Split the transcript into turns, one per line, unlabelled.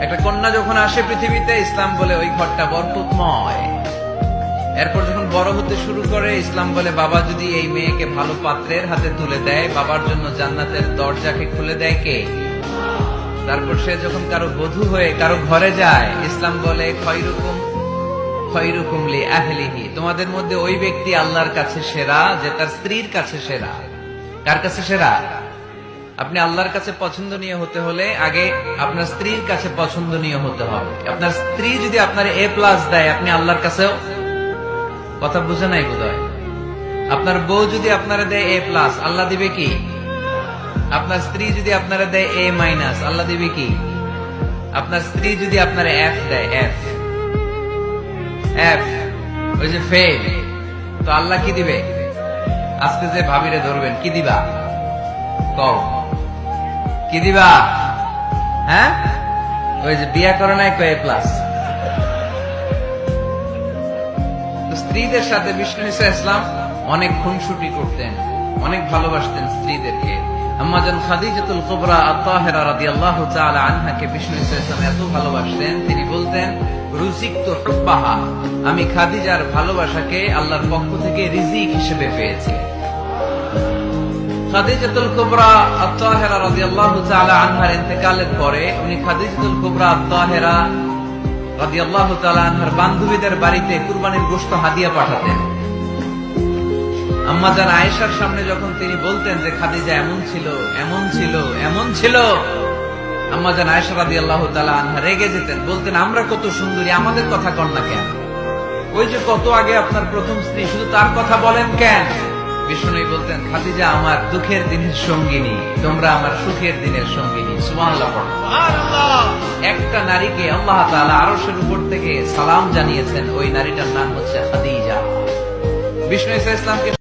একটা কন্যা যখন আসে পৃথিবীতে, ইসলাম বলে ওই ঘরটা বরকতময়। এরপর যখন বড় হতে শুরু করে, ইসলাম বলে বাবা যদি এই মেয়েকে ভালো পাত্রের হাতে তুলে দেয়, বাবার জন্য জান্নাতের দরজাকে খুলে দেয় কে? তারপর সে যখন কারো বধূ হয়ে কারো ঘরে যায়, ইসলাম বলে খয়রুকুম খয়রুকুম লি আহলিহি, তোমাদের মধ্যে ওই ব্যক্তি আল্লাহর কাছে সেরা যে তার স্ত্রীর কাছে সেরা। কার কাছে সেরা? আপনি আল্লাহর কাছে পছন্দনীয় হতে হলে আগে আপনার স্ত্রীর কাছে পছন্দনীয় হতে হবে। আপনার স্ত্রী যদি আপনার A+ দেয়, আপনি আল্লাহর কাছেও, কথা বুঝে নাই বোধহয়। আপনার বউ যদি আপনারা দেয় A+, আল্লাহ দিবে কি? আপনার স্ত্রী যদি আপনারা দেয় A-, আল্লাহ দিবে কি? আপনার স্ত্রী যদি আপনারা F দেয়, F ওই যে ফেল, তো আল্লাহ কি দিবে? আজকে যে ভাবিরে ধরবেন, কি দিবা? কও কি দিবা? হ্যাঁ, ওই যে বিয়া করে নাই A+। স্ত্রীদের সাথে বিষ্ণু ইসলাম অনেক খুনসুটি করতেন, অনেক ভালোবাসতেন স্ত্রীদেরকে। আম্মাজান খাদিজাতুল কুবরা আত-তাহেরা রাদিয়াল্লাহু তাআলা আনহাকে বিষ্ণু ইসলাম এত ভালোবাসতেন, তিনি বলতেন রুজিকতু হুব্বাহা, আমি খাদিজার ভালোবাসাকে আল্লাহর পক্ষ থেকে রিজিক হিসেবে পেয়েছি। খাদিজাতুল কুবরা আত-তাহেরা রাদিয়াল্লাহু তাআলা আনহার ইন্তেকালের পরে উনি খাদিজাতুল কুবরা আত-তাহেরা রাদিয়াল্লাহু তাআলা আনহার বান্ধবীদের বাড়িতে কুরবানির গোশত হাদিয়া পাঠাতেন। আম্মাজান আয়েশার সামনে যখন তিনি বলতেন যে খাদিজা এমন ছিল, এমন ছিল, এমন ছিল, আম্মাজান আয়েশা রাদিয়াল্লাহু তাআলা আনহা রেগে যেতেন, বলতেন আমরা কত সুন্দরী, আমাদের কথা কন না কেন? ওই যে কত আগে আপনার প্রথম স্ত্রী, শুধু তার কথা বলেন কেন? বিষ্ণু বলতেন খাদিজা আমার দুঃখের দিনের সঙ্গিনী, তোমরা আমার সুখের দিনের সঙ্গিনী। সুবহানাল্লাহ। একটা নারীকে আল্লাহ তাআলা আরশের উপর থেকে সালাম জানিয়েছেন, ওই নারীটার নাম হচ্ছে খাদিজা। বিষ্ণু ইসলামকে